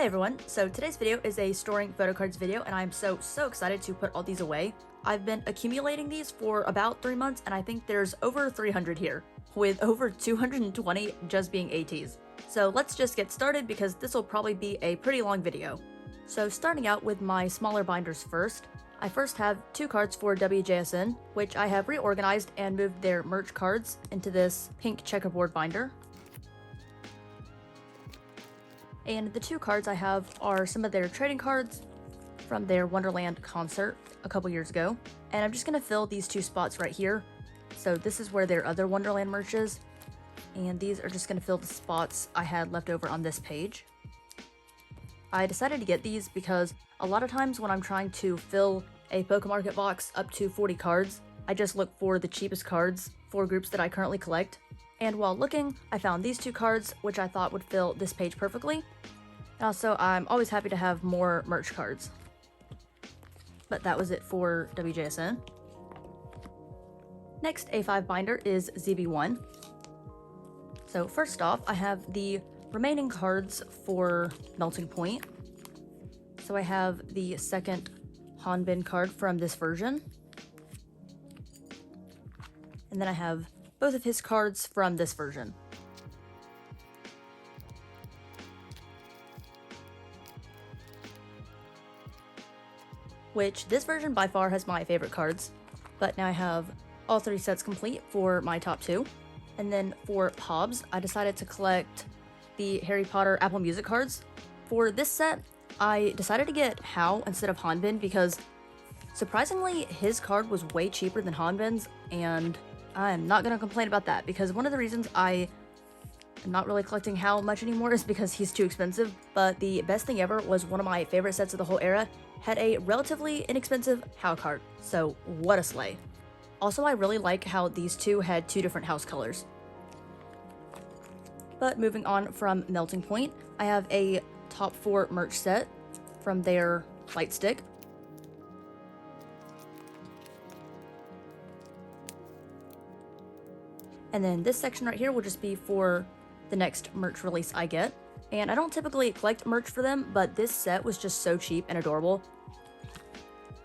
Hey everyone, so today's video is a storing photocards video and I'm so excited to put all these away. I've been accumulating these for about 3 months and I think there's over 300 here, with over 220 just being ateez. So let's just get started because this will probably be a pretty long video. So starting out with my smaller binders first, I first have 2 cards for wjsn, which I have reorganized and moved their merch cards into this pink checkerboard binder. And the 2 cards I have are some of their trading cards from their Wonderland concert a couple years ago. And I'm just going to fill these 2 spots right here. So this is where their other Wonderland merch is. And these are just going to fill the spots I had left over on this page. I decided to get these because a lot of times when I'm trying to fill a Pokemarket box up to 40 cards, I just look for the cheapest cards for groups that I currently collect. And while looking, I found these 2 cards, which I thought would fill this page perfectly. And also, I'm always happy to have more merch cards. But that was it for wjsn. Next A5 binder is zb1. So first off, I have the remaining cards for Melting Point. So I have the second Hanbin card from this version. And then I have both of his cards from this version. Which, this version by far has my favorite cards. But now I have all 3 sets complete for my top 2. And then for Pobs, I decided to collect the Harry Potter Apple Music cards. For this set, I decided to get Hao instead of Hanbin because surprisingly, his card was way cheaper than Hanbin's, and I'm not gonna complain about that because one of the reasons I am not really collecting Hao much anymore is because he's too expensive, but the best thing ever was one of my favorite sets of the whole era had a relatively inexpensive Hao card, so what a slay. Also, I really like how these 2 had 2 different house colors. But moving on from Melting Point, I have a top 4 merch set from their Light Stick. And then this section right here will just be for the next merch release I get. And I don't typically collect merch for them, but this set was just so cheap and adorable.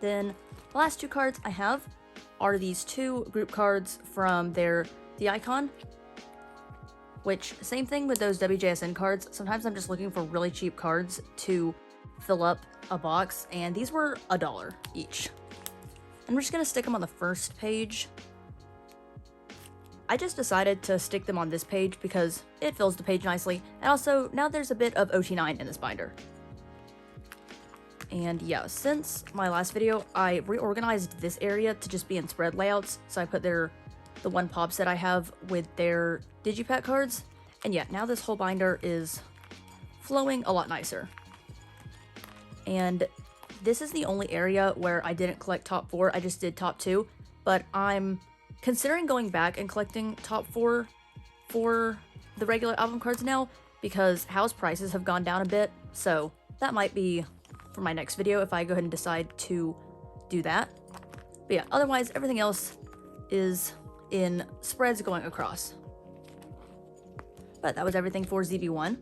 Then the last 2 cards I have are these 2 group cards from their The Icon. Which, same thing with those wjsn cards, sometimes I'm just looking for really cheap cards to fill up a box, and these were $1 each. I'm just gonna stick them on the first page. I just decided to stick them on this page because it fills the page nicely, and also now there's a bit of OT9 in this binder. And yeah, since my last video, I reorganized this area to just be in spread layouts, so I put the one pop set I have with their Digipack cards, and yeah, now this whole binder is flowing a lot nicer. And this is the only area where I didn't collect top 4, I just did top 2, but I'm considering going back and collecting top 4 for the regular album cards now, because house prices have gone down a bit, so that might be for my next video if I go ahead and decide to do that. But yeah, otherwise everything else is in spreads going across. But that was everything for zb1.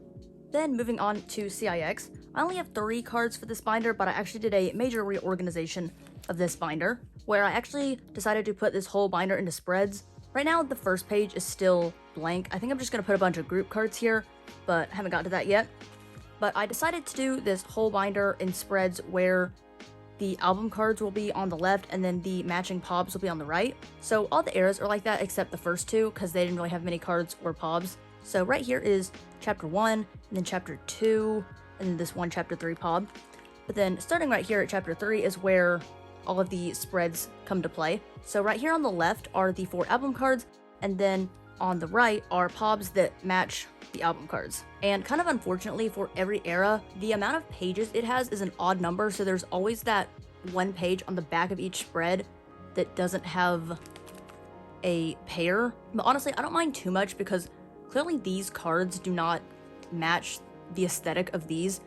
Then moving on to CIX, I only have 3 cards for this binder, but I actually did a major reorganization of this binder, where I actually decided to put this whole binder into spreads. Right now, the first page is still blank. I think I'm just going to put a bunch of group cards here, but haven't got to that yet. But I decided to do this whole binder in spreads where the album cards will be on the left and then the matching pobs will be on the right. So all the eras are like that except the first 2 because they didn't really have many cards or pobs. So right here is chapter 1, and then chapter 2, and then this one chapter 3 pob. But then starting right here at chapter 3 is where all of the spreads come to play. So right here on the left are the 4 album cards, and then on the right are pobs that match the album cards. And kind of unfortunately for every era, the amount of pages it has is an odd number, so there's always that one page on the back of each spread that doesn't have a pair. But honestly, I don't mind too much because clearly these cards do not match the aesthetic of these,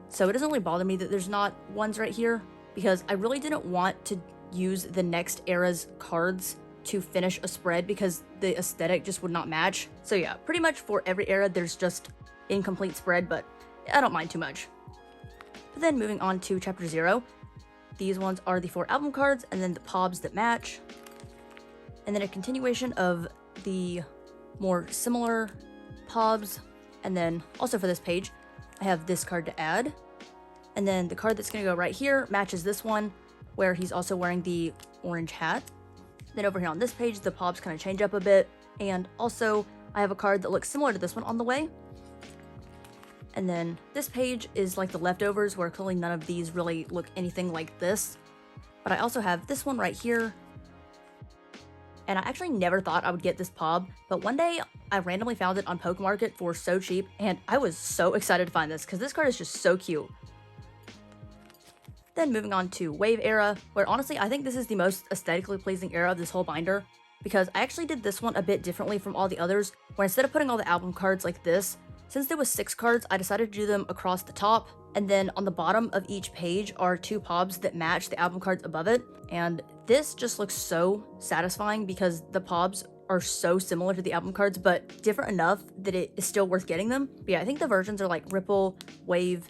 so it doesn't really bother me that there's not ones right here, because I really didn't want to use the next era's cards to finish a spread because the aesthetic just would not match. So yeah, pretty much for every era there's just incomplete spread, but I don't mind too much. But then moving on to chapter 0, these ones are the 4 album cards and then the pobs that match. And then a continuation of the more similar pobs. And then also for this page, I have this card to add. And then the card that's going to go right here matches this one, where he's also wearing the orange hat. Then over here on this page, the pobs kind of change up a bit. And also, I have a card that looks similar to this one on the way. And then this page is like the leftovers, where clearly none of these really look anything like this. But I also have this one right here. And I actually never thought I would get this pob, but one day I randomly found it on Poke Market for so cheap, and I was so excited to find this because this card is just so cute. Then moving on to Wave Era, where honestly I think this is the most aesthetically pleasing era of this whole binder, because I actually did this one a bit differently from all the others, where instead of putting all the album cards like this, since there was 6 cards, I decided to do them across the top, and then on the bottom of each page are 2 pobs that match the album cards above it, and this just looks so satisfying because the pobs are so similar to the album cards, but different enough that it is still worth getting them. But yeah, I think the versions are like Ripple, Wave,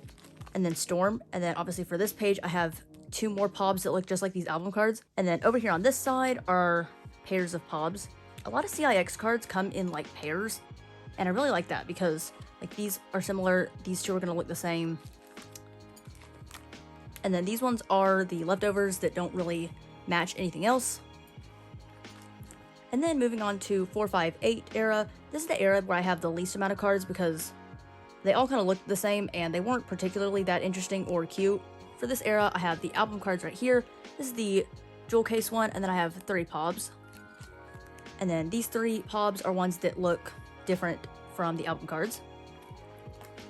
and then Storm, and then obviously for this page, I have 2 more pobs that look just like these album cards, and then over here on this side are pairs of pobs. A lot of CIX cards come in like pairs, and I really like that because like these are similar, these 2 are going to look the same. And then these ones are the leftovers that don't really match anything else. And then moving on to 458 era, this is the era where I have the least amount of cards because they all kind of look the same and they weren't particularly that interesting or cute. For this era, I have the album cards right here. This is the jewel case one, and then I have 3 pobs. And then these 3 pobs are ones that look different from the album cards.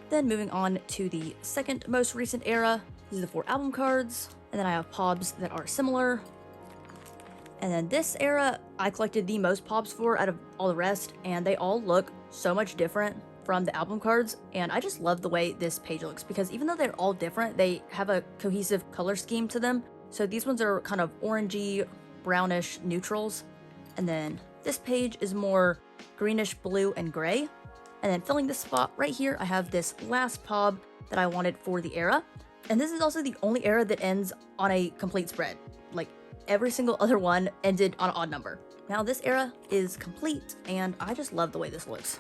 Then moving on to the second most recent era, these are the 4 album cards, and then I have pobs that are similar. And then this era, I collected the most pobs for out of all the rest, and they all look so much different from the album cards, and I just love the way this page looks because even though they're all different, they have a cohesive color scheme to them. So these ones are kind of orangey, brownish neutrals, and then this page is more greenish, blue, and gray. And then filling this spot right here, I have this last pob that I wanted for the era. And this is also the only era that ends on a complete spread. Like, every single other one ended on an odd number. Now this era is complete, and I just love the way this looks.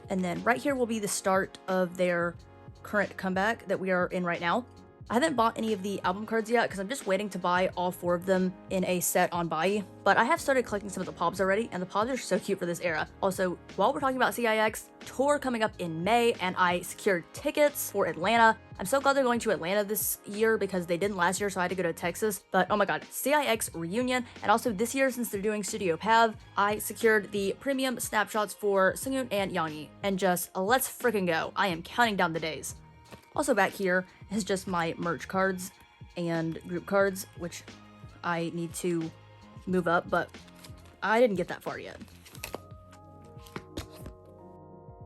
And then right here will be the start of their current comeback that we are in right now. I haven't bought any of the album cards yet because I'm just waiting to buy all 4 of them in a set on wheeee, but I have started collecting some of the pobs already, and the pobs are so cute for this era. Also, while we're talking about CIX, tour coming up in May, and I secured tickets for Atlanta. I'm so glad they're going to Atlanta this year because they didn't last year, so I had to go to Texas. But oh my god, CIX reunion, and also this year, since they're doing Studio Pav, I secured the premium snapshots for Seungyoon and Yangi, and just let's freaking go. I am counting down the days. Also back here is just my merch cards and group cards, which I need to move up, but I didn't get that far yet.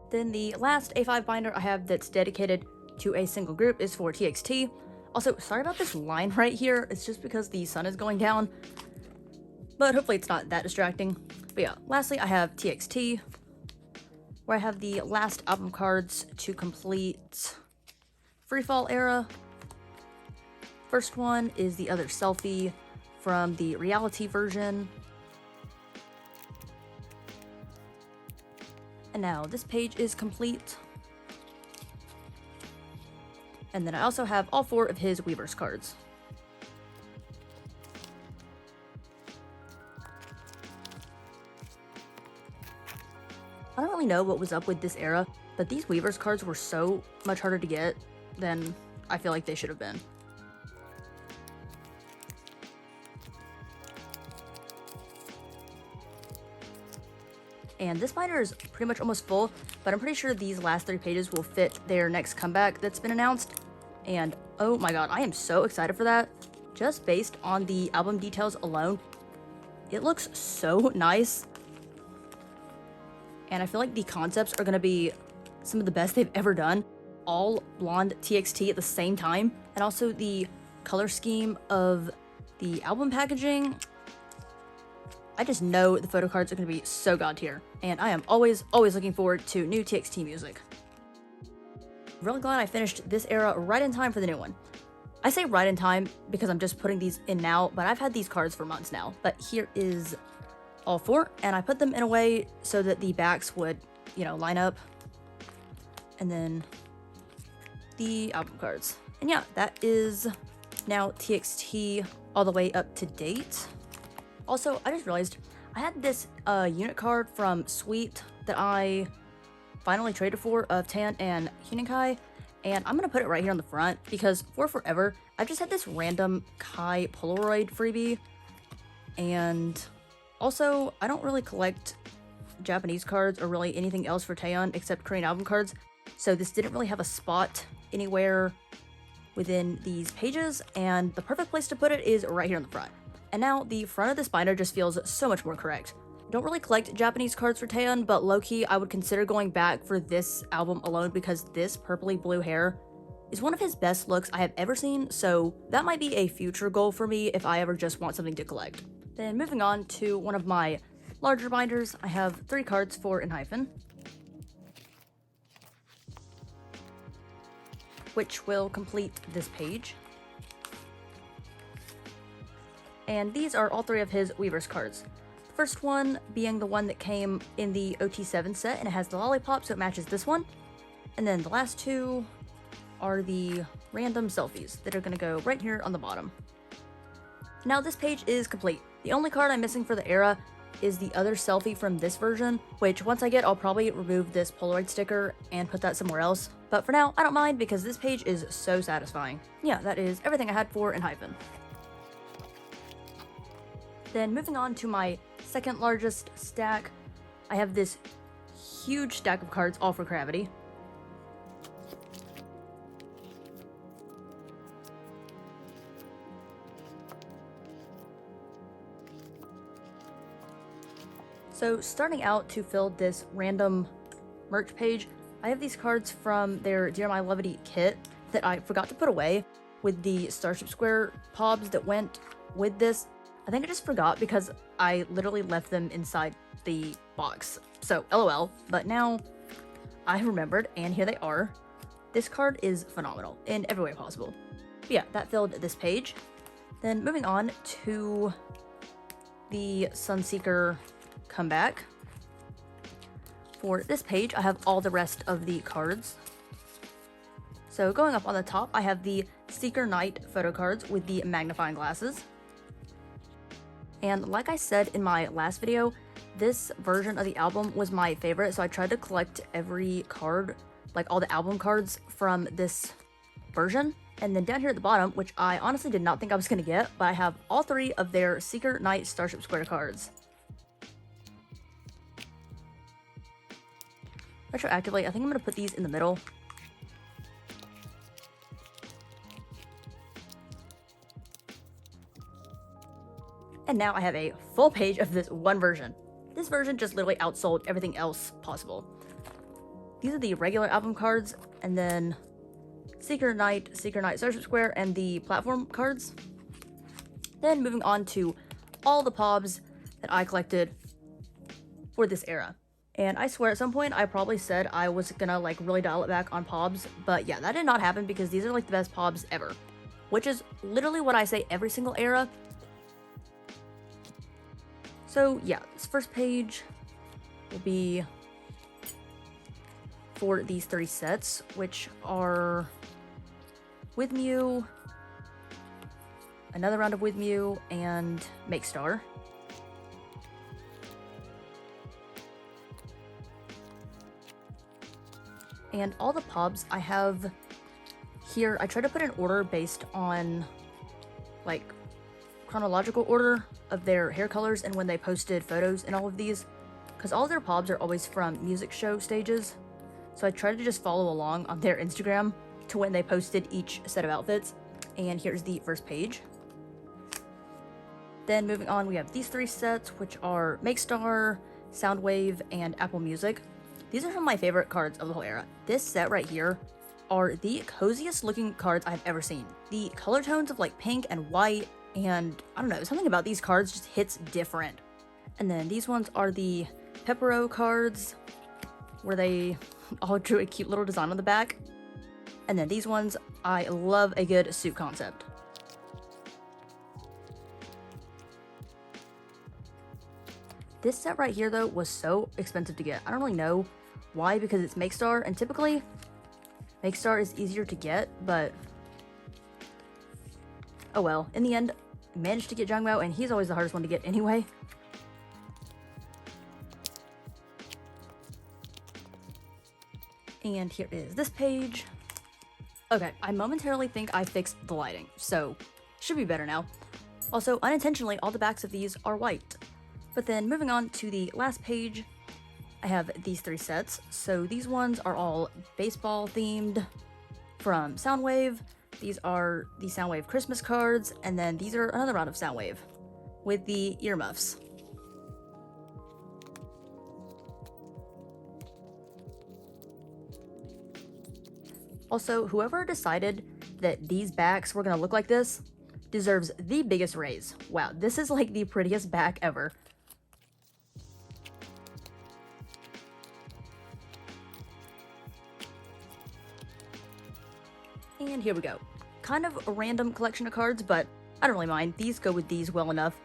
Then the last A5 binder I have that's dedicated to a single group is for TXT. Also, sorry about this line right here, it's just because the sun is going down, but hopefully it's not that distracting. But yeah, lastly I have TXT, where I have the last album cards to complete Freefall era. First one is the other selfie from the reality version. And now this page is complete. And then I also have all 4 of his Weverse cards. I don't really know what was up with this era, but these Weverse cards were so much harder to get than I feel like they should have been. And this binder is pretty much almost full, but I'm pretty sure these last 3 pages will fit their next comeback that's been announced. And oh my god, I am so excited for that. Just based on the album details alone, it looks so nice. And I feel like the concepts are going to be some of the best they've ever done. All blonde TXT at the same time, and also the color scheme of the album packaging. I just know the photo cards are going to be so god tier, and I am always looking forward to new TXT music. Really glad I finished this era right in time for the new one. I say right in time because I'm just putting these in now, but I've had these cards for months now. But here is all 4, and I put them in a way so that the backs would, you know, line up. And then the album cards. And yeah, that is now TXT all the way up to date. Also, I just realized I had this unit card from Sweet that I finally traded for of Tan and Huninkai, and I'm gonna put it right here on the front because for forever I've just had this random Kai Polaroid freebie. And also, I don't really collect Japanese cards or really anything else for Taeyeon except Korean album cards, so this didn't really have a spot anywhere within these pages, and the perfect place to put it is right here on the front. And now the front of this binder just feels so much more correct. Don't really collect Japanese cards for Taeyeon, but low-key I would consider going back for this album alone because this purpley blue hair is one of his best looks I have ever seen, so that might be a future goal for me if I ever just want something to collect. Then moving on to one of my larger binders, I have 3 cards for enhypen, which will complete this page. And these are all 3 of his Weverse cards. The first one being the one that came in the OT7 set, and it has the lollipop, so it matches this one. And then the last 2 are the random selfies that are going to go right here on the bottom. Now this page is complete. The only card I'm missing for the era is the other selfie from this version, which once I get, I'll probably remove this Polaroid sticker and put that somewhere else. But for now, I don't mind because this page is so satisfying. Yeah, that is everything I had for enhypen. Then moving on to my second largest stack, I have this huge stack of cards all for Cravity. So starting out to fill this random merch page, I have these cards from their Dear My Levity kit that I forgot to put away with the Starship Square pobs that went with this. I think I just forgot because I literally left them inside the box. So LOL, but now I remembered and here they are. This card is phenomenal in every way possible. But yeah, that filled this page. Then moving on to the Sunseeker comeback. For this page, I have all the rest of the cards. So going up on the top, I have the Seeker Knight photo cards with the magnifying glasses. And like I said in my last video, this version of the album was my favorite, so I tried to collect every card, like all the album cards from this version. And then down here at the bottom, which I honestly did not think I was going to get, but I have all 3 of their Seeker Knight Starship Square cards. Retroactively, I think I'm going to put these in the middle. And now I have a full page of this one version. This version just literally outsold everything else possible. These are the regular album cards, and then Seeker Knight Starship Square, and the platform cards. Then moving on to all the pobs that I collected for this era. And I swear at some point I probably said I was gonna like really dial it back on pobs, but yeah, that did not happen because these are like the best pobs ever. Which is literally what I say every single era. So yeah, this first page will be for these 3 sets, which are With Mew, another round of With Mew, and Make Star. And all the pobs I have here, I try to put in order based on like chronological order of their hair colors and when they posted photos in all of these, because all of their pobs are always from music show stages. So I try to just follow along on their Instagram to when they posted each set of outfits. And here's the first page. Then moving on, we have these 3 sets, which are Make Star, Soundwave, and Apple Music. These are some of my favorite cards of the whole era. This set right here are the coziest looking cards I've ever seen. The color tones of like pink and white, and I don't know, something about these cards just hits different. And then these ones are the Peppero cards, where they all drew a cute little design on the back. And then these ones, I love a good suit concept. This set right here, though, was so expensive to get. I don't really know why, because it's Makestar, and typically Makestar is easier to get, but oh well. In the end, I managed to get Jungmo, and he's always the hardest one to get anyway. And here is this page. Okay, I momentarily think I fixed the lighting, so should be better now. Also, unintentionally, all the backs of these are white. But then moving on to the last page, I have these 3 sets. So these ones are all baseball themed from Soundwave. These are the Soundwave Christmas cards, and then these are another round of Soundwave with the earmuffs. Also, whoever decided that these backs were gonna look like this deserves the biggest raise. Wow, this is like the prettiest back ever. And here we go. Kind of a random collection of cards, but I don't really mind. These go with these well enough.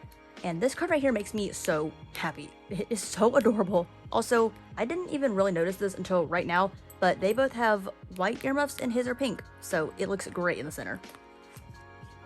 And this card right here makes me so happy. It is so adorable. Also, I didn't even really notice this until right now, but they both have white earmuffs and his are pink, so it looks great in the center.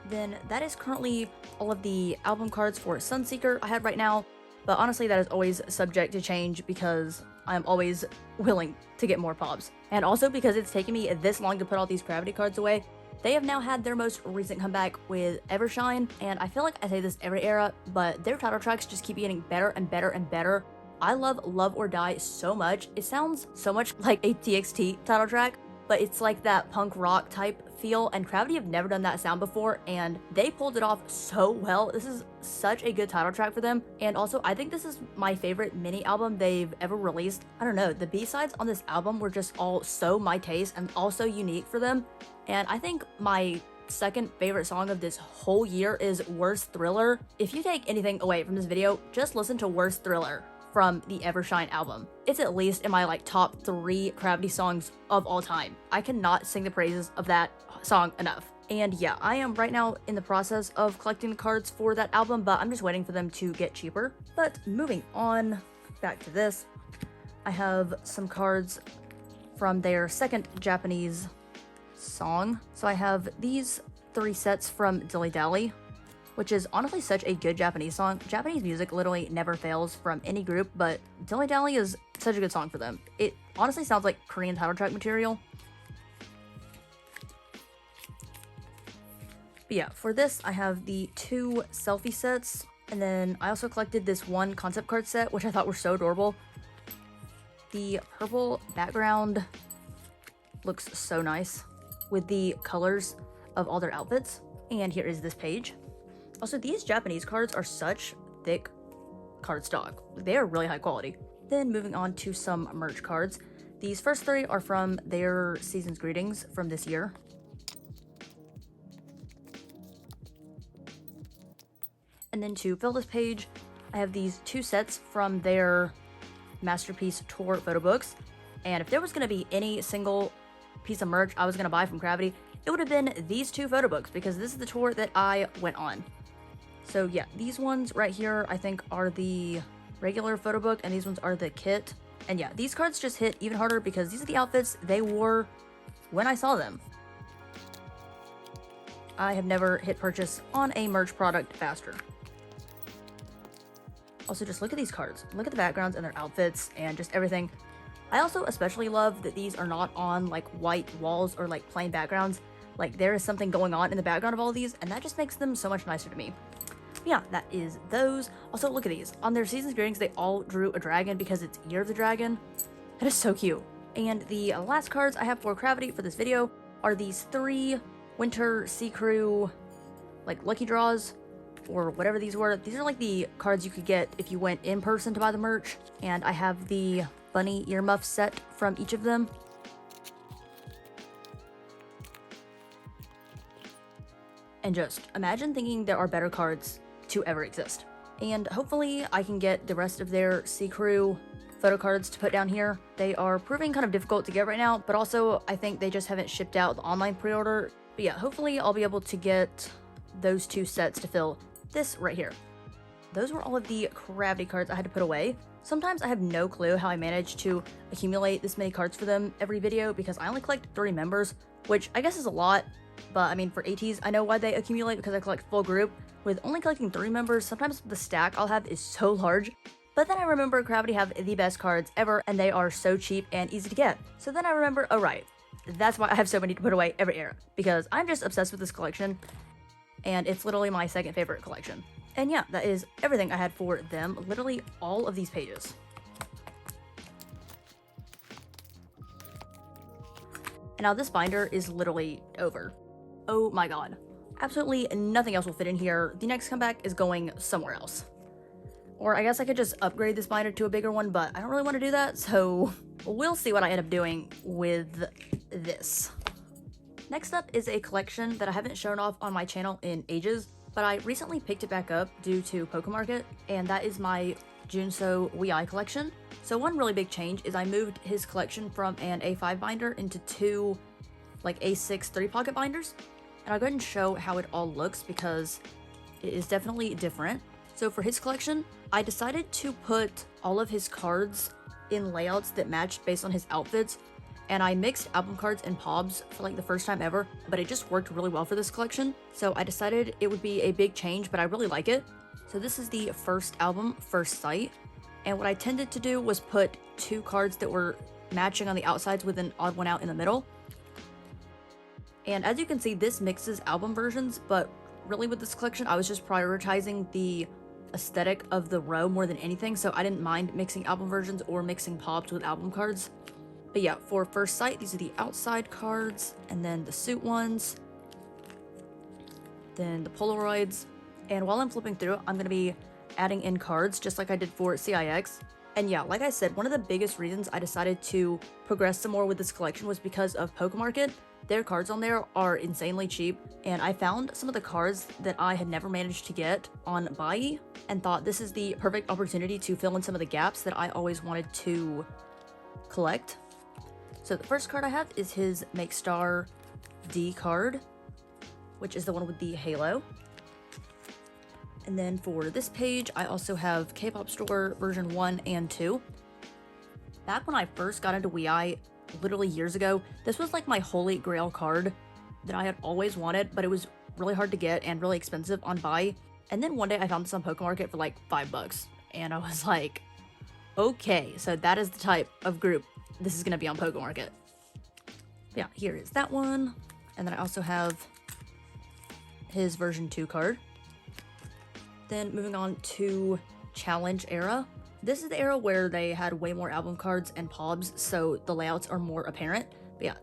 Then that is currently all of the album cards for Sunseeker I have right now, but honestly that is always subject to change because I'm always willing to get more pops. And also because it's taken me this long to put all these Cravity cards away, they have now had their most recent comeback with Evershine, and I feel like I say this every era, but their title tracks just keep getting better and better and better. I love Love or Die so much. It sounds so much like a TXT title track, but it's like that punk rock type feel, and Cravity have never done that sound before, and they pulled it off so well. This is such a good title track for them, and also I think this is my favorite mini album they've ever released. I don't know, the B-sides on this album were just all so my taste and also unique for them, and I think my second favorite song of this whole year is Worst Thriller. If you take anything away from this video, just listen to Worst Thriller from the Evershine album. It's at least in my like top 3 Cravity songs of all time. I cannot sing the praises of that song enough. And yeah, I am right now in the process of collecting the cards for that album, but I'm just waiting for them to get cheaper. But moving on, back to this, I have some cards from their second Japanese song. So I have these 3 sets from Dilly Dally, which is honestly such a good Japanese song. Japanese music literally never fails from any group, but Dilly Dally is such a good song for them. It honestly sounds like Korean title track material. But yeah, for this, I have the 2 selfie sets, and then I also collected this 1 concept card set, which I thought were so adorable. The purple background looks so nice with the colors of all their outfits. And here is this page. Also, these Japanese cards are such thick cardstock. They are really high quality. Then moving on to some merch cards. These first 3 are from their Season's Greetings from this year. And then to fill this page, I have these 2 sets from their Masterpiece Tour photo books. And if there was going to be any single piece of merch I was going to buy from Cravity, it would have been these 2 photo books because this is the tour that I went on. So yeah, these ones right here I think are the regular photo book, and these ones are the kit. And yeah, these cards just hit even harder because these are the outfits they wore when I saw them. I have never hit purchase on a merch product faster. Also, just look at these cards. Look at the backgrounds and their outfits and just everything. I also especially love that these are not on like white walls or like plain backgrounds. Like there is something going on in the background of all of these, and that just makes them so much nicer to me. Yeah, that is those. Also, look at these. On their Season's Greetings, they all drew a dragon because it's Year of the Dragon. That is so cute. And the last cards I have for Cravity for this video are these 3 Winter Sea Crew, like, lucky draws, or whatever these were. These are like the cards you could get if you went in person to buy the merch. And I have the bunny earmuff set from each of them. And just imagine thinking there are better cards to ever exist. And hopefully I can get the rest of their Sea Crew photo cards to put down here. They are proving kind of difficult to get right now, but also I think they just haven't shipped out the online pre-order. But yeah, hopefully I'll be able to get those 2 sets to fill this right here. Those were all of the cravity cards I had to put away. Sometimes I have no clue how I managed to accumulate this many cards for them every video because I only collect 3 members, which I guess is a lot, but I mean for ateez, I know why they accumulate because I collect full group. With only collecting 3 members, sometimes the stack I'll have is so large. But then I remember Cravity have the best cards ever and they are so cheap and easy to get. So then I remember, oh right, that's why I have so many to put away every era, because I'm just obsessed with this collection and it's literally my 2nd favorite collection. And yeah, that is everything I had for them, literally all of these pages. And now this binder is literally over. Oh my god. Absolutely nothing else will fit in here. The next comeback is going somewhere else. Or I guess I could just upgrade this binder to a bigger one, but I don't really want to do that, so we'll see what I end up doing with this. Next up is a collection that I haven't shown off on my channel in ages, but I recently picked it back up due to Pokemarket, and that is my Junso wheeee collection. So one really big change is I moved his collection from an A5 binder into 2 like A6 3-pocket binders, and I'll go ahead and show how it all looks because it is definitely different. So for his collection, I decided to put all of his cards in layouts that matched based on his outfits, and I mixed album cards and pobs for like the first time ever, but it just worked really well for this collection. So I decided it would be a big change, but I really like it. So this is the first album, First Sight, and what I tended to do was put 2 cards that were matching on the outsides with an odd one out in the middle. And as you can see, this mixes album versions, but really with this collection, I was just prioritizing the aesthetic of the row more than anything, so I didn't mind mixing album versions or mixing pobs with album cards. But yeah, for First Sight, these are the outside cards, and then the suit ones, then the Polaroids, and while I'm flipping through, I'm going to be adding in cards just like I did for CIX. And yeah, like I said, one of the biggest reasons I decided to progress some more with this collection was because of Pokemarket. Their cards on there are insanely cheap, and I found some of the cards that I had never managed to get on wheeee and thought this is the perfect opportunity to fill in some of the gaps that I always wanted to collect. So the first card I have is his Make Star D card, which is the one with the halo. And then for this page, I also have K-pop Store version 1 and 2. Back when I first got into wheeee, literally years ago, this was like my holy grail card that I had always wanted, but it was really hard to get and really expensive on wheeee. And then one day I found this on Pokemarket for like $5, and I was like, okay, so that is the type of group this is gonna be on Pokemarket. Yeah, here is that one. And then I also have his version 2 card. Then moving on to Challenge era. This is the era where they had way more album cards and pobs, so the layouts are more apparent. But yeah,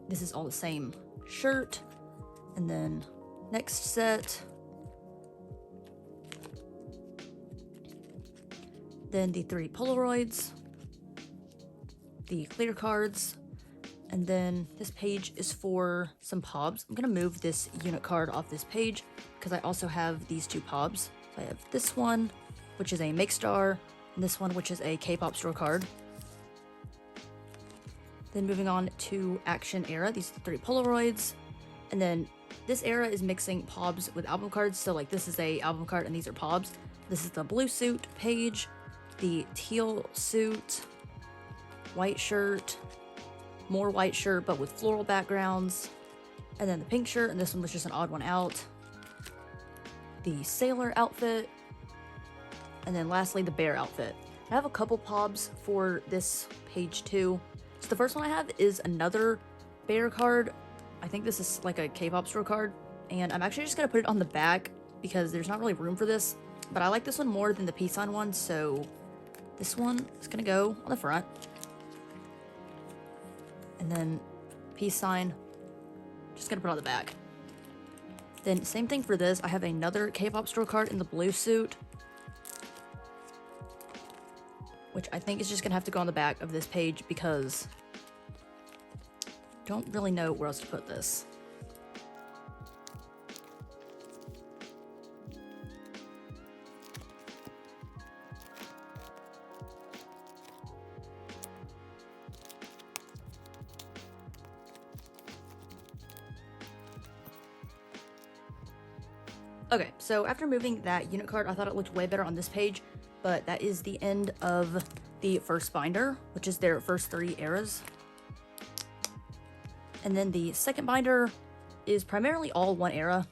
this is all the same shirt. And then next set. Then the 3 Polaroids. The clear cards. And then this page is for some pobs. I'm gonna move this unit card off this page because I also have these 2 pobs. So I have this one, which is a Make Star, and this one, which is a K-pop Store card. Then moving on to Action era, these are the 3 Polaroids. And then this era is mixing pobs with album cards. So like this is a album card and these are pobs. This is the blue suit page, the teal suit, white shirt, more white shirt but with floral backgrounds, and then the pink shirt, and this one was just an odd one out, the sailor outfit, and then lastly the bear outfit. I have a couple pobs for this page too. So the first one I have is another bear card. I think this is like a K-pop Store card, and I'm actually just gonna put it on the back because there's not really room for this, but I like this one more than the peace sign one, so this one is gonna go on the front. And then peace sign, just gonna put on the back. Then same thing for this, I have another K-pop Store card in the blue suit, which I think is just gonna have to go on the back of this page because I don't really know where else to put this. Okay, so after moving that unit card, I thought it looked way better on this page, but that is the end of the first binder, which is their first 3 eras. And then the second binder is primarily all one era,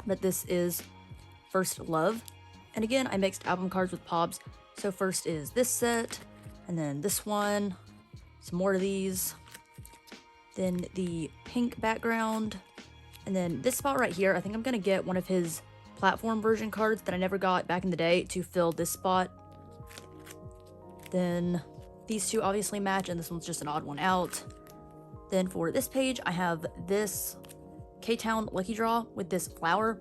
but this is First Love. And again, I mixed album cards with pobs. So first is this set, and then this one, some more of these, then the pink background, and then this spot right here. I think I'm gonna get one of his platform version cards that I never got back in the day to fill this spot. Then these two obviously match, and this one's just an odd one out. Then for this page, I have this K-Town Lucky Draw with this flower.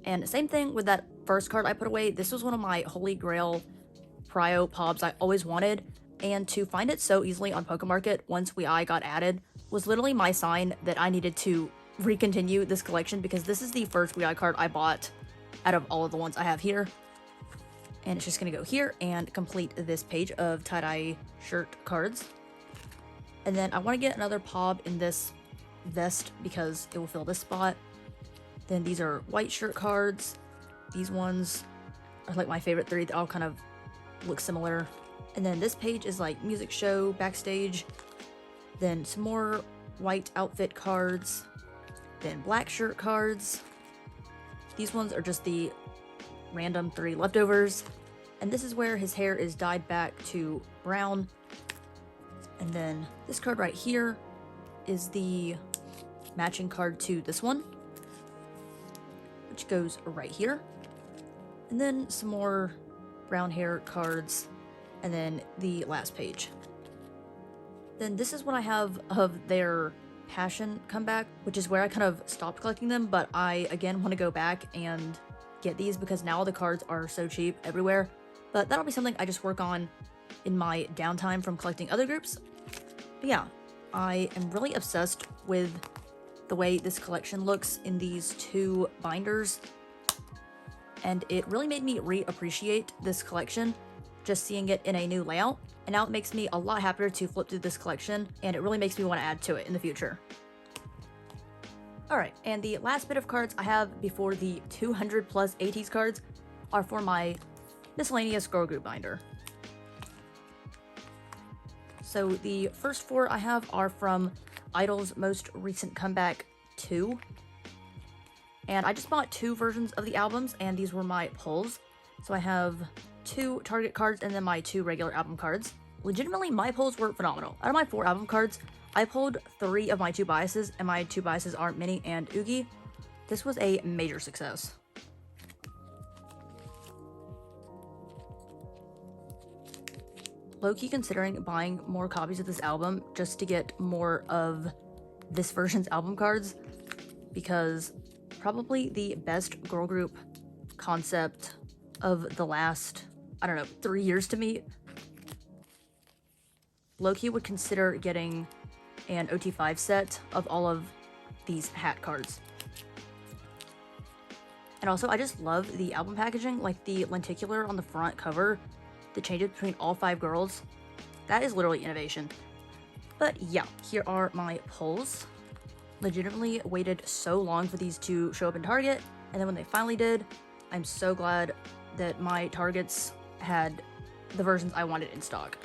And same thing with that first card I put away. This was one of my holy grail prio pobs I always wanted. And to find it so easily on Pokemarket once wheeee got added was literally my sign that I needed to recontinue this collection, because this is the first wheeee card I bought out of all of the ones I have here. And it's just gonna go here and complete this page of tie-dye shirt cards. And then I want to get another pob in this vest because it will fill this spot. Then these are white shirt cards. These ones are like my favorite 3. They all kind of look similar. And then this page is like music show, backstage. Then some more white outfit cards. Then black shirt cards. These ones are just the random 3 leftovers. And this is where his hair is dyed back to brown. And then this card right here is the matching card to this one, which goes right here. And then some more brown hair cards, and then the last page. Then this is what I have of their Passion comeback, which is where I kind of stopped collecting them, but I again want to go back and get these because now the cards are so cheap everywhere. But that'll be something I just work on in my downtime from collecting other groups. But yeah, I am really obsessed with the way this collection looks in these 2 binders. And it really made me reappreciate this collection, just seeing it in a new layout. And now it makes me a lot happier to flip through this collection, and it really makes me want to add to it in the future. Alright, and the last bit of cards I have before the 200 plus ateez cards are for my miscellaneous girl group binder. So the first 4 I have are from Idol's most recent comeback 2. And I just bought 2 versions of the albums, and these were my pulls. So I have 2 Target cards and then my 2 regular album cards. Legitimately, my pulls were phenomenal. Out of my 4 album cards, I pulled 3 of my 2 biases, and my 2 biases are Minnie and ughhhh. This was a major success. Low-key considering buying more copies of this album just to get more of this version's album cards, because probably the best girl group concept of the last, I don't know, 3 years to me. Low-key would consider getting an OT5 set of all of these hat cards. And also, I just love the album packaging, like the lenticular on the front cover that changes between all 5 girls. That is literally innovation. But yeah, here are my pulls. Legitimately waited so long for these to show up in Target, and then when they finally did, I'm so glad that my Targets had the versions I wanted in stock.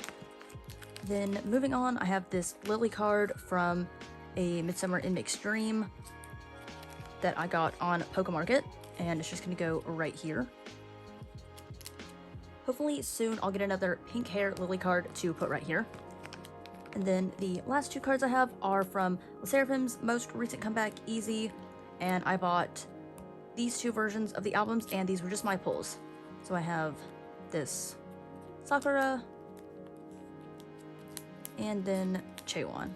Then moving on, I have this Lily card from a Midsummer mmixx Dream that I got on Pokemarket, and it's just gonna go right here. Hopefully soon I'll get another pink hair Lily card to put right here. And then the last 2 cards I have are from lsfm's most recent comeback, Easy, and I bought these 2 versions of the albums, and these were just my pulls. So I have this Sakura, and then Chaewon.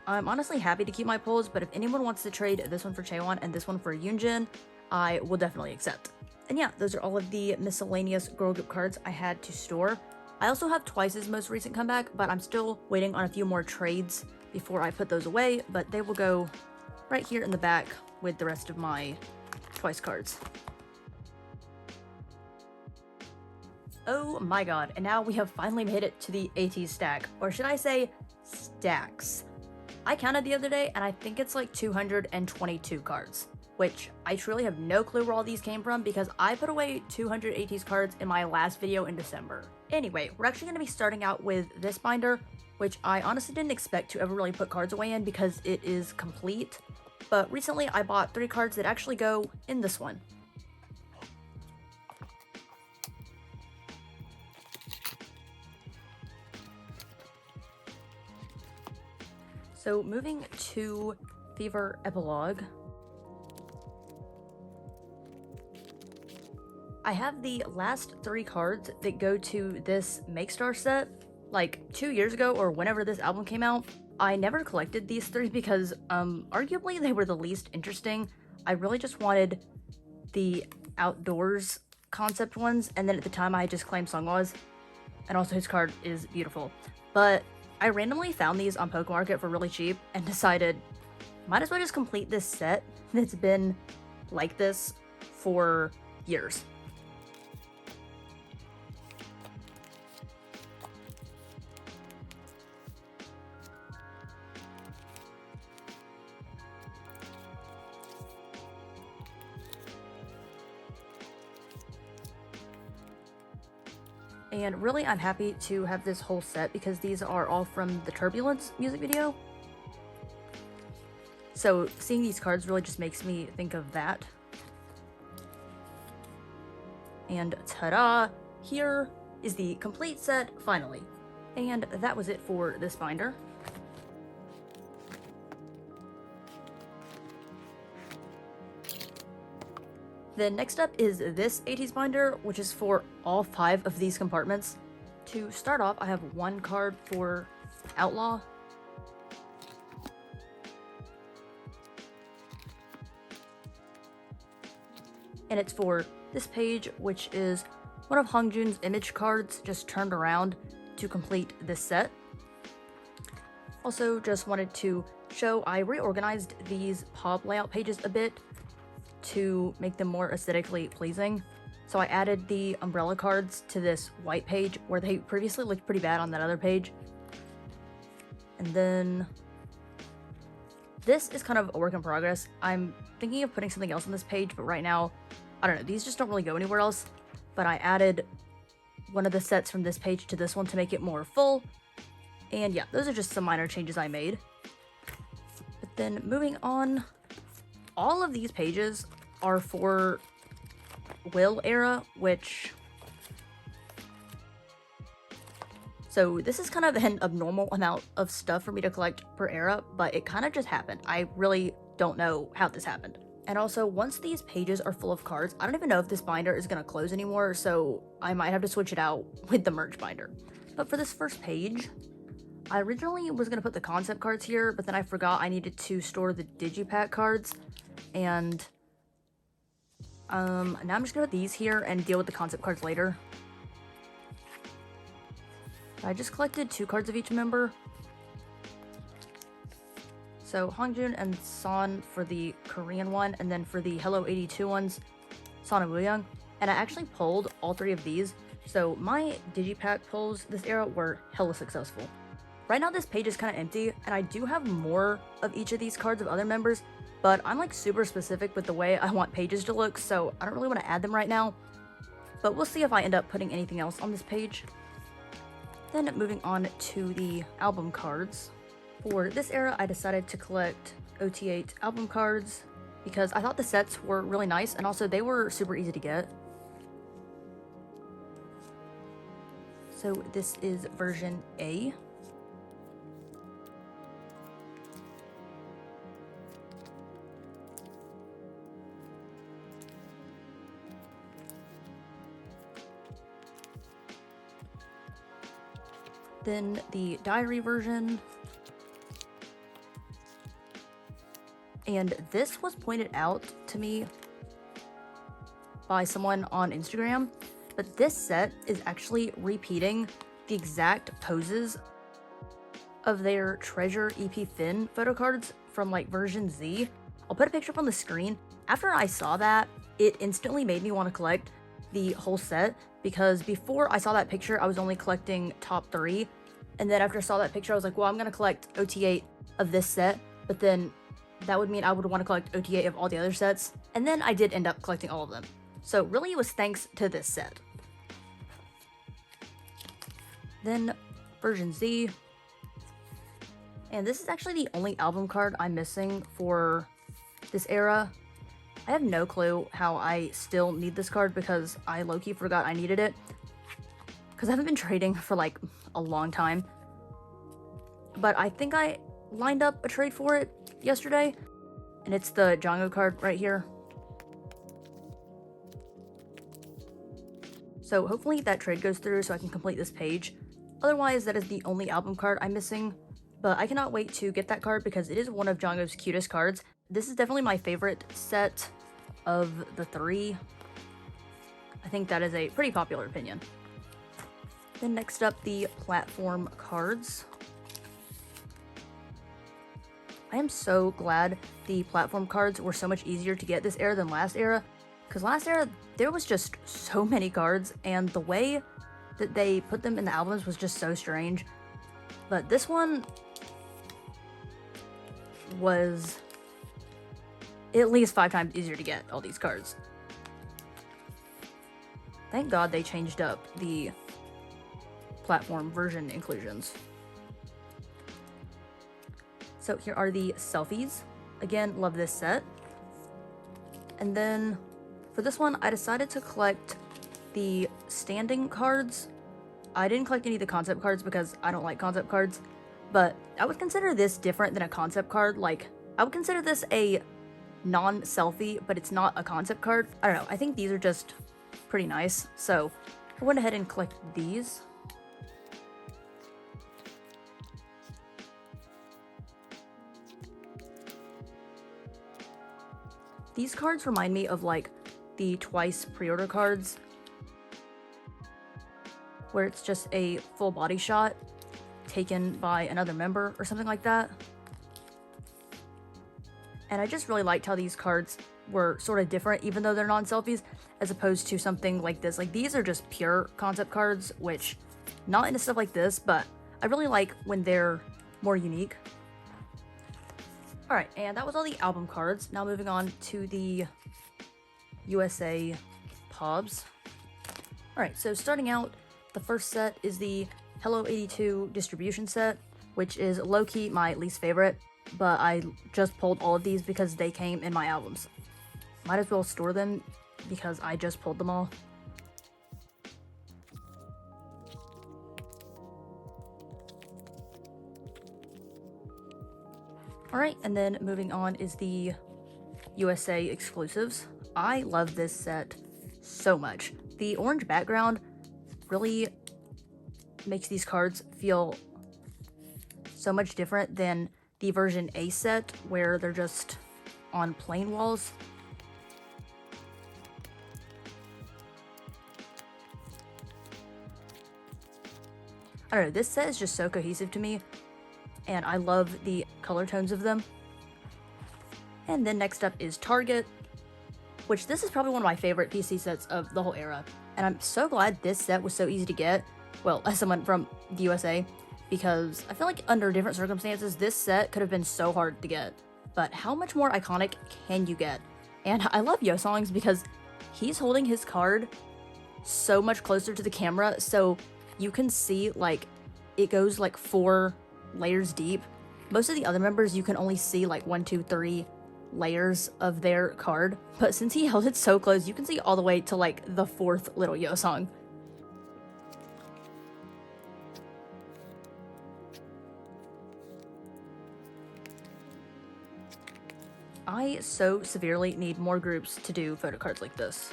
I'm honestly happy to keep my pulls, but if anyone wants to trade this one for Chaewon and this one for Yoonjin, I will definitely accept. And yeah, those are all of the miscellaneous girl group cards I had to store. I also have Twice's most recent comeback, but I'm still waiting on a few more trades before I put those away, but they will go right here in the back with the rest of my Twice cards. Oh my god, and now we have finally made it to the ateez stack, or should I say stacks. I counted the other day and I think it's like 222 cards, which I truly have no clue where all these came from because I put away 200 ateez cards in my last video in December. Anyway, we're actually going to be starting out with this binder, which I honestly didn't expect to ever really put cards away in because it is complete. But recently I bought 3 cards that actually go in this one. So moving to Fever Epilogue, I have the last 3 cards that go to this Makestar set. Like 2 years ago or whenever this album came out, I never collected these 3 because arguably they were the least interesting. I really just wanted the outdoors concept ones, and then at the time I had just claimed Sunglaws, and also his card is beautiful. But I randomly found these on Poke Market for really cheap and decided might as well just complete this set that's been like this for years. And really, I'm happy to have this whole set because these are all from the Turbulence music video. So seeing these cards really just makes me think of that. And ta-da! Here is the complete set, finally. And that was it for this binder. Then next up is this ateez binder, which is for all 5 of these compartments. To start off, I have 1 card for Outlaw. And it's for this page, which is one of Hongjoon's image cards just turned around to complete this set. Also, just wanted to show I reorganized these pop layout pages a bit to make them more aesthetically pleasing. So I added the umbrella cards to this white page where they previously looked pretty bad on that other page. And then this is kind of a work in progress. I'm thinking of putting something else on this page, but right now, I don't know, these just don't really go anywhere else. But I added one of the sets from this page to this one to make it more full. And yeah, those are just some minor changes I made. But then moving on, all of these pages are for Will era, which... So this is kind of an abnormal amount of stuff for me to collect per era, but it kind of just happened. I really don't know how this happened. And also, once these pages are full of cards, I don't even know if this binder is going to close anymore, so I might have to switch it out with the merge binder. But for this first page, I originally was going to put the concept cards here, but then I forgot I needed to store the digipack cards. And now I'm just gonna put these here and deal with the concept cards later. I just collected 2 cards of each member. So Hongjoon and Son for the Korean one, and then for the Hello 82 ones, Son and Wooyoung. And I actually pulled all 3 of these, so my digipack pulls this era were hella successful. Right now this page is kind of empty, and I do have more of each of these cards of other members, but I'm like super specific with the way I want pages to look, so I don't really want to add them right now. But we'll see if I end up putting anything else on this page. Then moving on to the album cards. For this era, I decided to collect OT8 album cards because I thought the sets were really nice, and also they were super easy to get. So this is version A. Then the diary version. And this was pointed out to me by someone on Instagram, but this set is actually repeating the exact poses of their Treasure EP Fin photo cards from like version Z. I'll put a picture up on the screen. After I saw that, it instantly made me want to collect the whole set, because before I saw that picture, I was only collecting top 3. And then after I saw that picture, I was like, well, I'm going to collect OT8 of this set, but then that would mean I would want to collect OTA of all the other sets, and then I did end up collecting all of them. So really it was thanks to this set. Then version Z. And this is actually the only album card I'm missing for this era. I have no clue how I still need this card because I low-key forgot I needed it. Because I haven't been trading for like a long time. But I think I lined up a trade for it yesterday. And it's the Django card right here. So hopefully that trade goes through so I can complete this page. Otherwise, that is the only album card I'm missing. But I cannot wait to get that card because it is one of Django's cutest cards. This is definitely my favorite set of the three. I think that is a pretty popular opinion. Then next up, the platform cards. I am so glad the platform cards were so much easier to get this era than last era. Because last era, there was just so many cards, and the way that they put them in the albums was just so strange. But this one was at least 5 times easier to get all these cards. Thank God they changed up the platform version inclusions. So here are the selfies. Again, love this set. And then for this one, I decided to collect the standing cards. I didn't collect any of the concept cards because I don't like concept cards. But I would consider this different than a concept card. Like, I would consider this a non-selfie, but it's not a concept card. I don't know. I think these are just pretty nice. So I went ahead and collected these. These cards remind me of like the Twice pre-order cards, where it's just a full body shot taken by another member or something like that. And I just really liked how these cards were sort of different, even though they're non-selfies, as opposed to something like this. Like, these are just pure concept cards, which, not into stuff like this, but I really like when they're more unique. Alright, and that was all the album cards. Now moving on to the USA POBs. Alright, so starting out, the first set is the Hello 82 distribution set, which is low-key my least favorite, but I just pulled all of these because they came in my albums. Might as well store them because I just pulled them all. Alright, and then moving on is the USA exclusives. I love this set so much. The orange background really makes these cards feel so much different than the version A set, where they're just on plain walls. I don't know, this set is just so cohesive to me, and I love the color tones of them. And then next up is Target, which this is probably one of my favorite PC sets of the whole era. And I'm so glad this set was so easy to get, well, as someone from the USA, because I feel like under different circumstances, this set could have been so hard to get. But how much more iconic can you get? And I love Yosong's because he's holding his card so much closer to the camera, so you can see, like, it goes like 4 layers deep. Most of the other members, you can only see like 1, 2, 3 layers of their card, but since he held it so close, you can see all the way to like the 4th little Yosong. I so severely need more groups to do photo cards like this.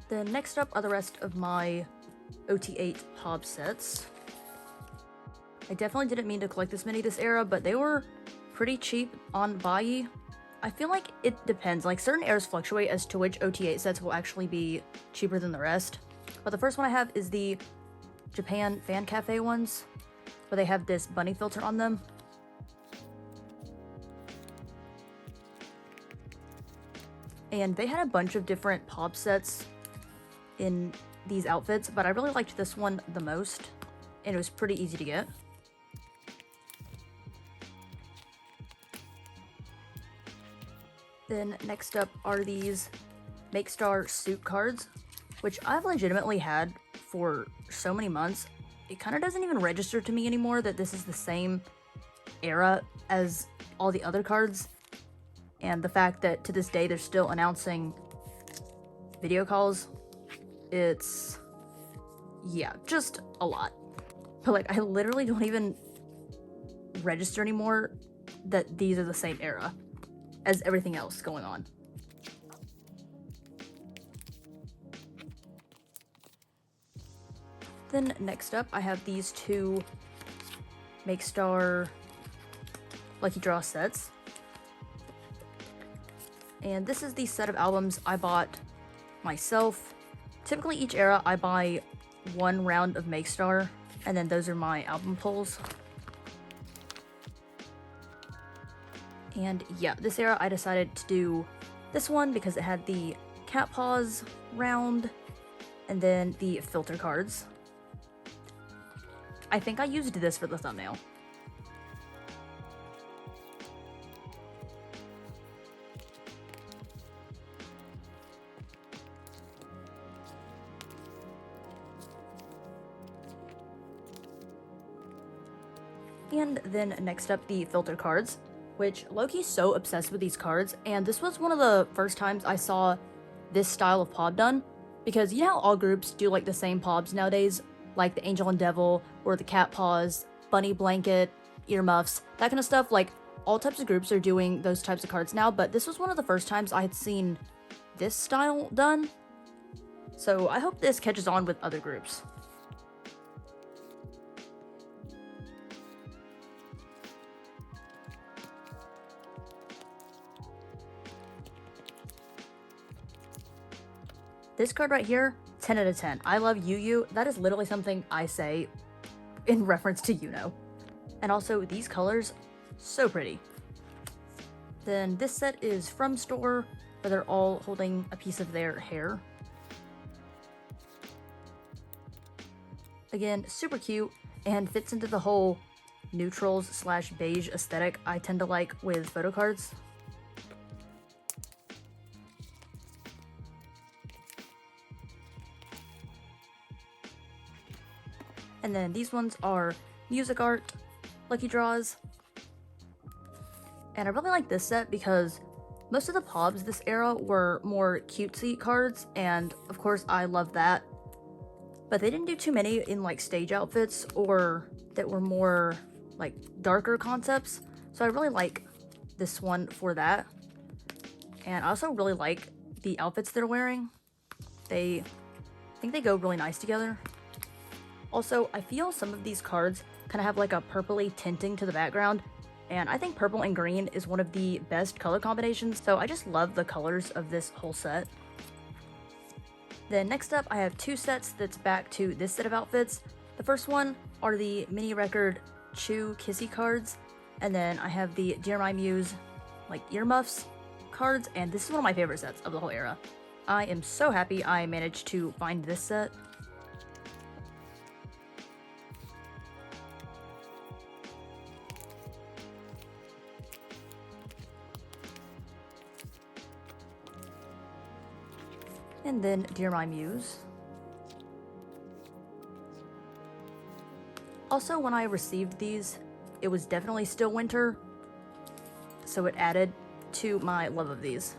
Then next up are the rest of my OT8 POB sets. I definitely didn't mean to collect this many this era, but they were pretty cheap on wheeee. I feel like it depends, like certain eras fluctuate as to which OT8 sets will actually be cheaper than the rest. But the first one I have is the Japan Fan Cafe ones, where they have this bunny filter on them. And they had a bunch of different POB sets in these outfits, but I really liked this one the most. and it was pretty easy to get. Then next up are these Make Star suit cards, which I've legitimately had for so many months. It kind of doesn't even register to me anymore that this is the same era as all the other cards, and the fact that to this day they're still announcing video calls, it's, yeah, just a lot. But like, I literally don't even register anymore that these are the same era as everything else going on. Then next up, I have these two Make Star Lucky Draw sets. And this is the set of albums I bought myself. Typically each era I buy one round of Make Star, and then those are my album pulls. And yeah, this era I decided to do this one because it had the cat paws round and then the filter cards. I think I used this for the thumbnail. And then next up, the filter cards, which Loki's so obsessed with these cards, and this was one of the first times I saw this style of pob done, because you know how all groups do like the same pobs nowadays, like the angel and devil, or the cat paws, bunny blanket, earmuffs, that kind of stuff. Like, all types of groups are doing those types of cards now, but this was one of the first times I had seen this style done, so I hope this catches on with other groups. This card right here, 10 out of 10. I love ughhh. That is literally something I say in reference to And also, these colors, so pretty. Then this set is from store, where they're all holding a piece of their hair. Again, super cute, and fits into the whole neutrals / beige aesthetic I tend to like with photo cards. And then these ones are music art, lucky draws. And I really like this set because most of the pobs this era were more cutesy cards, and of course I love that. But they didn't do too many in like stage outfits or that were more like darker concepts. So I really like this one for that. And I also really like the outfits they're wearing. I think they go really nice together. Also, I feel some of these cards kind of have like a purpley tinting to the background, and I think purple and green is one of the best color combinations, so I just love the colors of this whole set. Then next up, I have two sets that's back to this set of outfits. The first one are the mini record Chew Kissy cards, and then I have the Dear My Muse like earmuffs cards, and this is one of my favorite sets of the whole era. I am so happy I managed to find this set. And then Dear My Muse. Also, when I received these, it was definitely still winter, so it added to my love of these.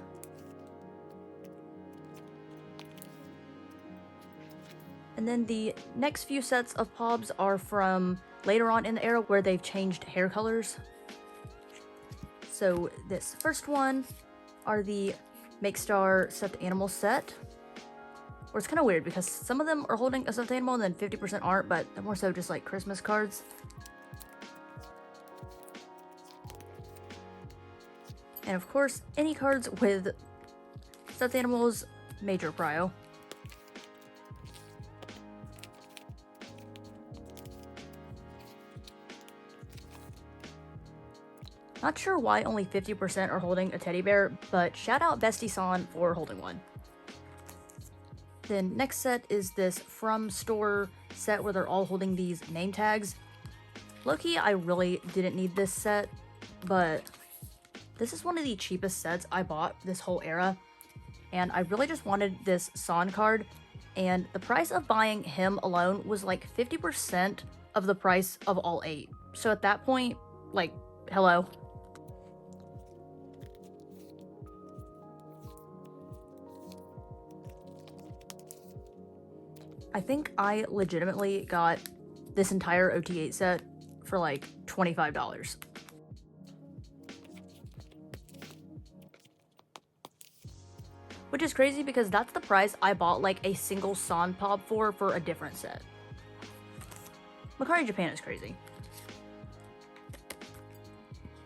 And then the next few sets of pobs are from later on in the era where they've changed hair colors. So this first one are the Make Star stuffed animal set. Or it's kind of weird because some of them are holding a stuffed animal and then 50% aren't, but they're more so just like Christmas cards. And of course, any cards with stuffed animals, major prio. Not sure why only 50% are holding a teddy bear, but shout out Bestie-san for holding one. Then next set is this from store set where they're all holding these name tags. Low-key, I really didn't need this set, but this is one of the cheapest sets I bought this whole era, and I really just wanted this San card, and the price of buying him alone was like 50% of the price of all 8. So at that point, like, hello. I think I legitimately got this entire OT8 set for like $25. Which is crazy because that's the price I bought like a single San Pop for a different set. Mercari Japan is crazy.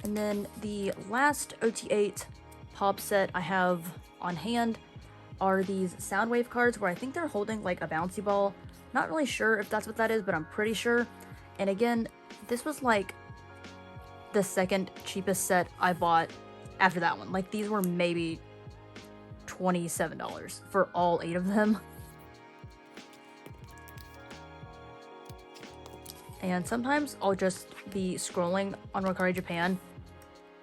And then the last OT8 Pop set I have on hand are these Soundwave cards where I think they're holding like a bouncy ball. Not really sure if that's what that is, but I'm pretty sure. And again, this was like the second cheapest set I bought after that one. Like these were maybe $27 for all 8 of them. And sometimes I'll just be scrolling on Mercari Japan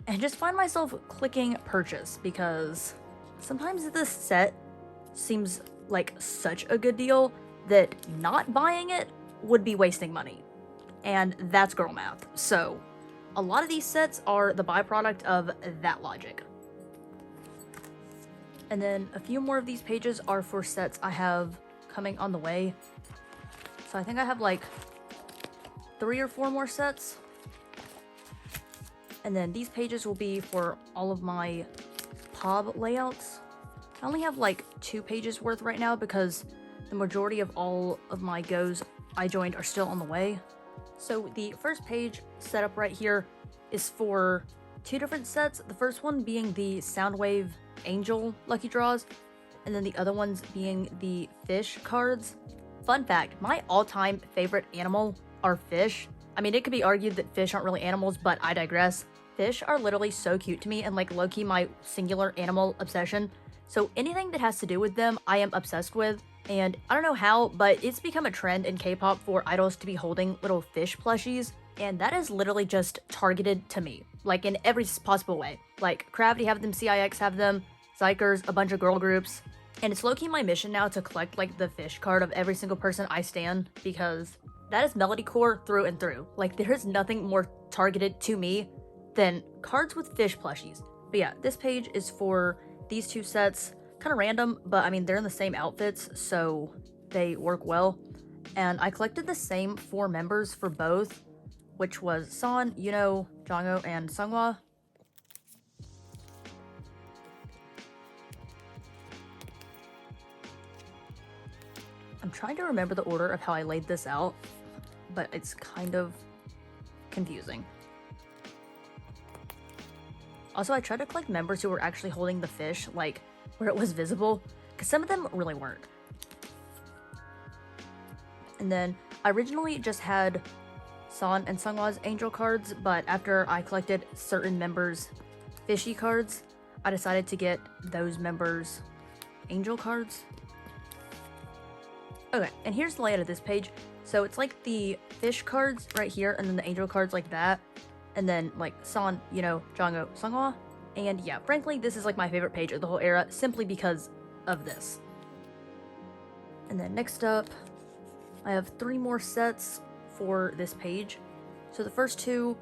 and just find myself clicking purchase because sometimes this set seems like such a good deal that not buying it would be wasting money. And that's girl math. So a lot of these sets are the byproduct of that logic. And then a few more of these pages are for sets I have coming on the way. So I think I have like 3 or 4 more sets. And then these pages will be for all of my POB layouts. I only have like 2 pages worth right now because the majority of all of my goes I joined are still on the way. So the first page set up right here is for 2 different sets. The first one being the Soundwave Angel lucky draws, and then the other ones being the fish cards. Fun fact, my all-time favorite animal are fish. I mean, it could be argued that fish aren't really animals, but I digress. Fish are literally so cute to me and like low-key my singular animal obsession. So anything that has to do with them, I am obsessed with. And I don't know how, but it's become a trend in K-pop for idols to be holding little fish plushies. And that is literally just targeted to me, like in every possible way. Like Cravity have them, CIX have them, Zykers, a bunch of girl groups. And it's low-key my mission now to collect like the fish card of every single person I stan, because that is melody core through and through. Like there's nothing more targeted to me than cards with fish plushies. But yeah, this page is for these 2 sets. Kind of random, but I mean they're in the same outfits, so they work well. And I collected the same 4 members for both, which was San, Yuno, Jongho, and Seonghwa. I'm trying to remember the order of how I laid this out, but it's kind of confusing. Also, I tried to collect members who were actually holding the fish, like where it was visible, because some of them really weren't. And then I originally just had San and Seonghwa's angel cards, but after I collected certain members' fishy cards, I decided to get those members' angel cards. Okay, and here's the layout of this page. So it's like the fish cards right here, and then the angel cards like that, and then like San, Yuno, Jongho, Seonghwa. And yeah, frankly, this is like my favorite page of the whole era, simply because of this. And then next up, I have 3 more sets for this page. So the first 2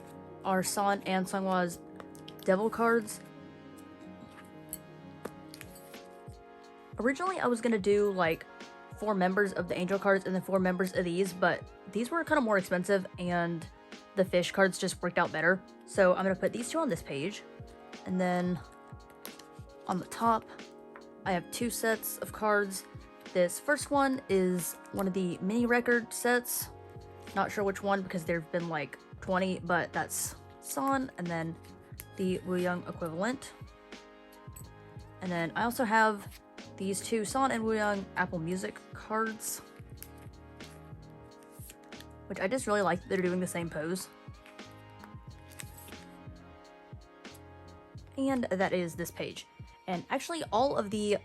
are San and Seonghwa's devil cards. Originally, I was gonna do like 4 members of the angel cards and then 4 members of these, but these were kind of more expensive and the fish cards just worked out better. So I'm gonna put these 2 on this page. And then on the top, I have 2 sets of cards. This first one is one of the mini record sets. Not sure which one because there've been like 20, but that's San, and then the wheeee equivalent. And then I also have these 2 San and wheeee Apple Music cards, which I just really like that they're doing the same pose. And that is this page. And actually all of the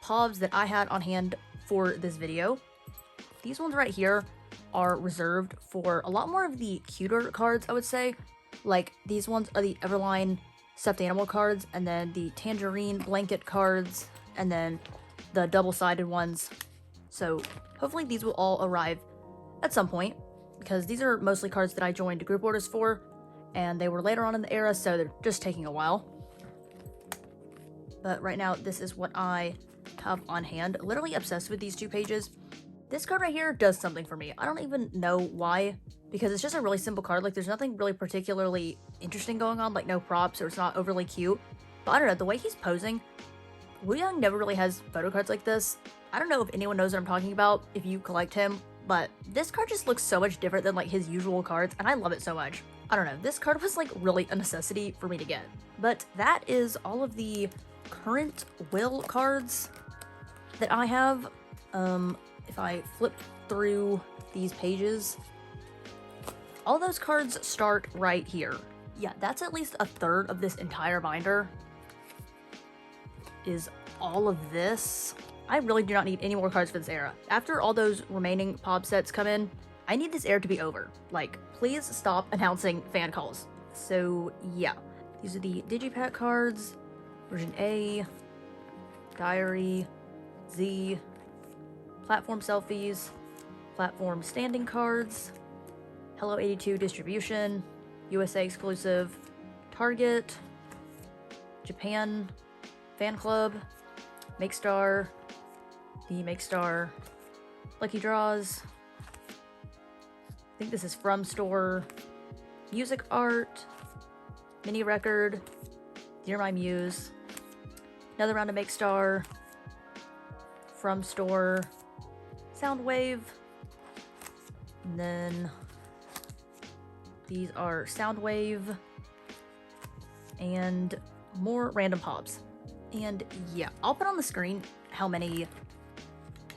POBs that I had on hand for this video these ones right here are reserved for a lot more of the cuter cards, I would say. Like, these ones are the Everline stuffed animal cards, and then the tangerine blanket cards, and then the double-sided ones. So hopefully these will all arrive at some point, because these are mostly cards that I joined group orders for, and they were later on in the era, so they're just taking a while. But right now, this is what I have on hand. Literally obsessed with these 2 pages. This card right here does something for me. I don't even know why, because it's just a really simple card. Like, there's nothing really particularly interesting going on, like no props, or it's not overly cute. But I don't know, the way he's posing, wheeee never really has photo cards like this. I don't know if anyone knows what I'm talking about, if you collect him, but this card just looks so much different than like his usual cards, and I love it so much. I don't know, this card was like really a necessity for me to get. But that is all of the current will cards that I have. If I flip through these pages, all those cards start right here. Yeah, that's at least a third of this entire binder is all of this. I really do not need any more cards for this era. After all those remaining pop sets come in, I need this era to be over. Like, please stop announcing fan calls. So yeah, these are the digipack cards, version A, diary, Z, platform selfies, platform standing cards, Hello 82 distribution, USA exclusive, Target, Japan, fan club, Make Star, the Make Star, Lucky Draws, I think this is From Store, Music Art, Mini Record, Dear My Muse, another round of Make Star, From Store, Soundwave, and then these are Soundwave, and more random pops. And yeah, I'll put on the screen how many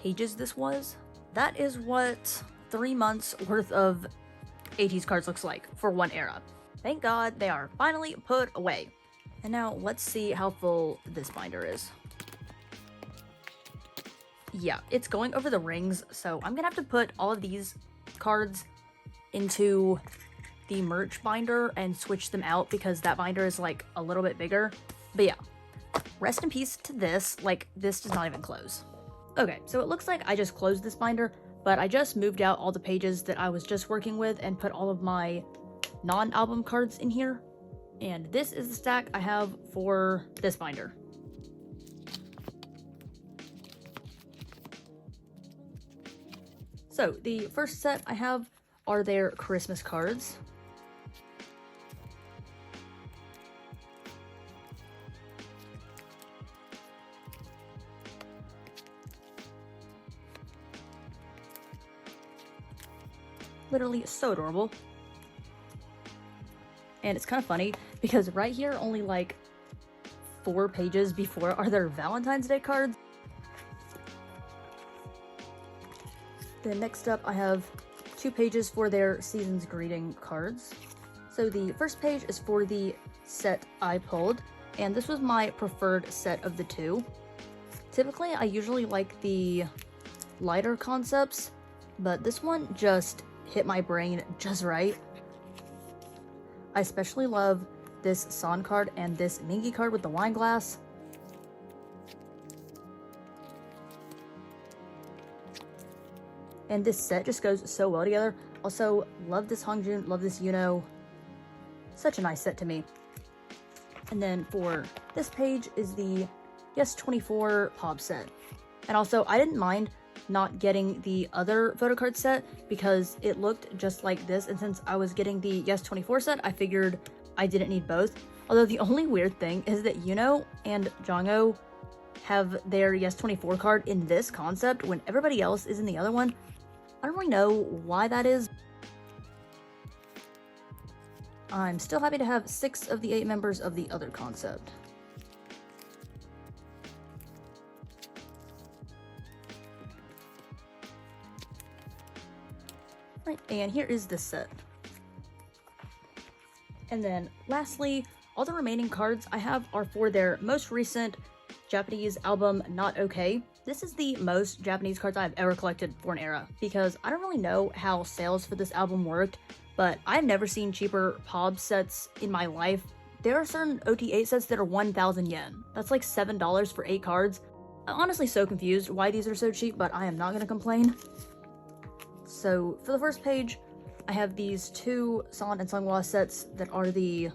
pages this was. That is what 3 months worth of ateez cards looks like for one era. Thank God they are finally put away. And now let's see how full this binder is. Yeah, it's going over the rings, so I'm gonna have to put all of these cards into the merch binder and switch them out because that binder is like a little bit bigger. But yeah, rest in peace to this. Like, this does not even close. Okay, so it looks like I just closed this binder, but I just moved out all the pages that I was just working with and put all of my non-album cards in here. And this is the stack I have for this binder. So the first set I have are their Christmas cards. Literally so adorable. And it's kind of funny because right here, only like 4 pages before are their Valentine's Day cards. Then next up, I have 2 pages for their season's greeting cards. So the first page is for the set I pulled, and this was my preferred set of the 2. Typically, I usually like the lighter concepts, but this one just hit my brain just right. I especially love this San card and this Mingy card with the wine glass. And this set just goes so well together. Also, love this Hongjun, love this Yuno. Such a nice set to me. And then for this page is the Yes24 Pop set. And also, I didn't mind not getting the other photo card set because it looked just like this, and since I was getting the Yes24 set, I figured I didn't need both. Although the only weird thing is that Yuno and Jongho have their Yes24 card in this concept when everybody else is in the other one. I don't really know why that is. I'm still happy to have 6 of the 8 members of the other concept. Right, and here is this set. And then lastly, all the remaining cards I have are for their most recent Japanese album, Not Okay. This is the most Japanese cards I've ever collected for an era, because I don't really know how sales for this album worked, but I've never seen cheaper POB sets in my life. There are certain OT8 sets that are 1,000 yen. That's like $7 for 8 cards. I'm honestly so confused why these are so cheap, but I am not gonna complain. So for the first page, I have these 2 San and Seonghwa sets that are the,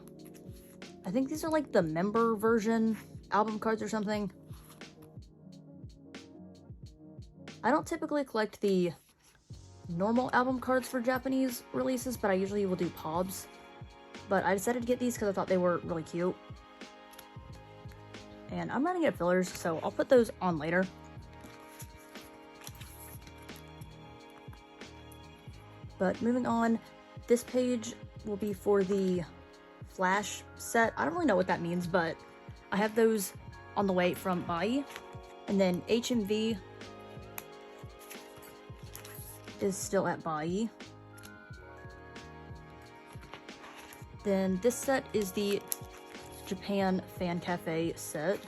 I think these are like the member version album cards or something. I don't typically collect the normal album cards for Japanese releases, but I usually will do POBs. But I decided to get these because I thought they were really cute. And I'm running out of fillers, so I'll put those on later. But moving on, this page will be for the Flash set. I don't really know what that means, but I have those on the way from wheeee. And then HMV is still at wheeee. Then this set is the Japan Fan Cafe set.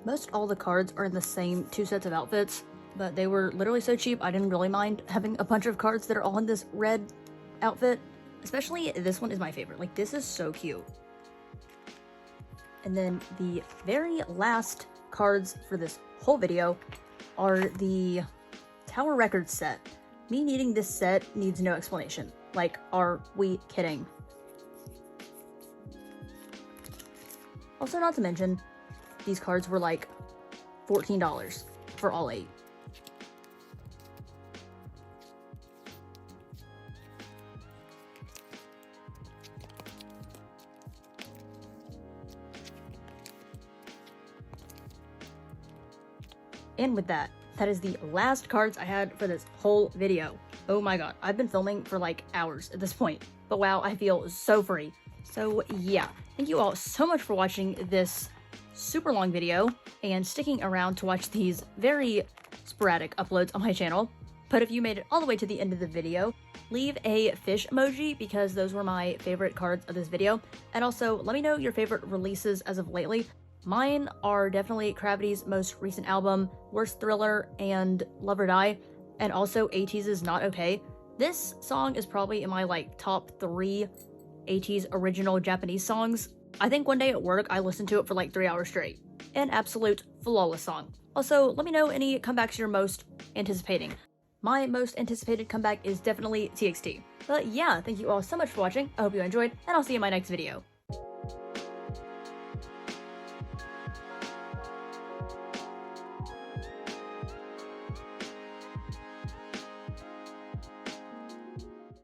Most all the cards are in the same 2 sets of outfits, but they were literally so cheap I didn't really mind having a bunch of cards that are all in this red outfit. Especially this one is my favorite. Like, this is so cute. And then the very last cards for this whole video are the Tower Records set. Me needing this set needs no explanation. Like, are we kidding? Also, not to mention, these cards were like $14 for all 8. And with that, that is the last cards I had for this whole video. Oh my god, I've been filming for like hours at this point. But wow, I feel so free. So yeah, thank you all so much for watching this super long video and sticking around to watch these very sporadic uploads on my channel. But if you made it all the way to the end of the video, leave a fish emoji because those were my favorite cards of this video. And also, let me know your favorite releases as of lately. Mine are definitely Cravity's most recent album, Worst Thriller, and Love or Die, and also ateez's Not Okay. This song is probably in my like top 3 ateez original Japanese songs. I think one day at work I listened to it for like 3 hours straight. An absolute flawless song. Also, let me know any comebacks you're most anticipating. My most anticipated comeback is definitely TXT. But yeah, thank you all so much for watching. I hope you enjoyed, and I'll see you in my next video.